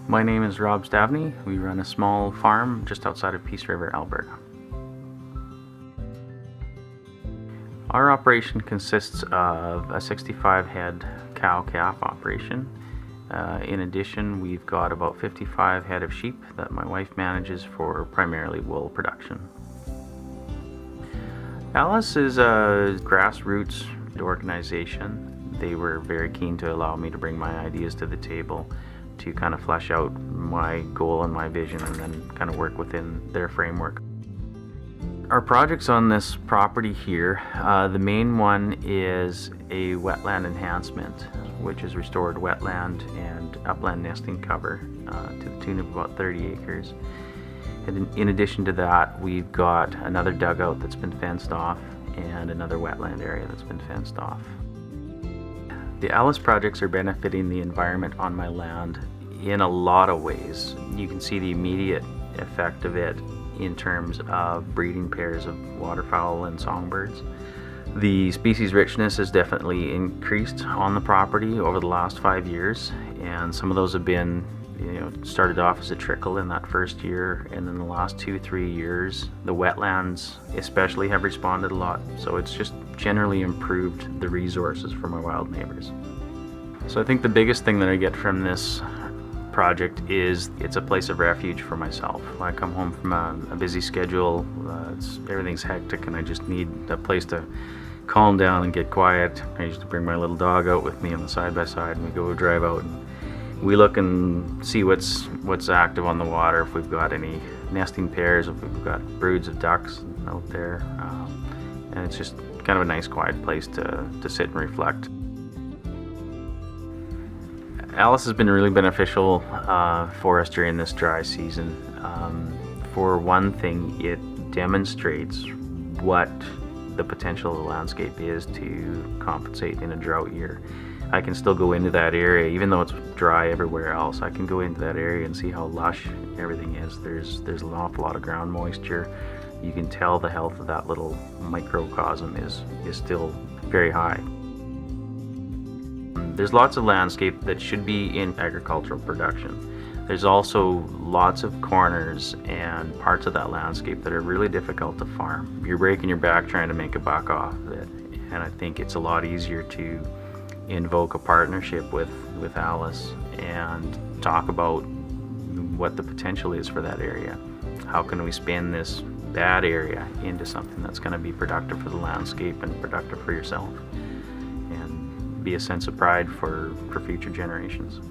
My name is Robb Stavne. We run a small farm just outside of Peace River, Alberta. Our operation consists of a 65 head cow-calf operation. In addition, we've got about 55 head of sheep that my wife manages for primarily wool production. ALUS is a grassroots organization. They were very keen to allow me to bring my ideas to the table to kind of flesh out my goal and my vision and then kind of work within their framework. Our projects on this property here, the main one is a wetland enhancement, which is restored wetland and upland nesting cover to the tune of about 30 acres. And in addition to that, we've got another dugout that's been fenced off and another wetland area that's been fenced off. The ALUS projects are benefiting the environment on my land in a lot of ways. You can see the immediate effect of it in terms of breeding pairs of waterfowl and songbirds. The species richness has definitely increased on the property over the last 5 years, and some of those have been, started off as a trickle in that first year, and in the last 2-3 years, the wetlands especially have responded a lot. So it's just generally improved the resources for my wild neighbors. So I think the biggest thing that I get from this project is it's a place of refuge for myself. I come home from a busy schedule, everything's hectic, and I just need a place to calm down and get quiet. I used to bring my little dog out with me on the side-by-side, and we go drive out and we look and see what's active on the water, if we've got any nesting pairs, if we've got broods of ducks out there, and it's just kind of a nice quiet place to sit and reflect. ALUS has been really beneficial for us during this dry season. For one thing, it demonstrates what the potential of the landscape is to compensate in a drought year. I can still go into that area, even though it's dry everywhere else. I can go into that area and see how lush everything is. There's an awful lot of ground moisture. You can tell the health of that little microcosm is still very high. There's lots of landscape that should be in agricultural production. There's also lots of corners and parts of that landscape that are really difficult to farm. You're breaking your back trying to make a buck off of it, and I think it's a lot easier to invoke a partnership with ALUS and talk about what the potential is for that area. How can we spin this bad area into something that's going to be productive for the landscape and productive for yourself, and be a sense of pride for future generations.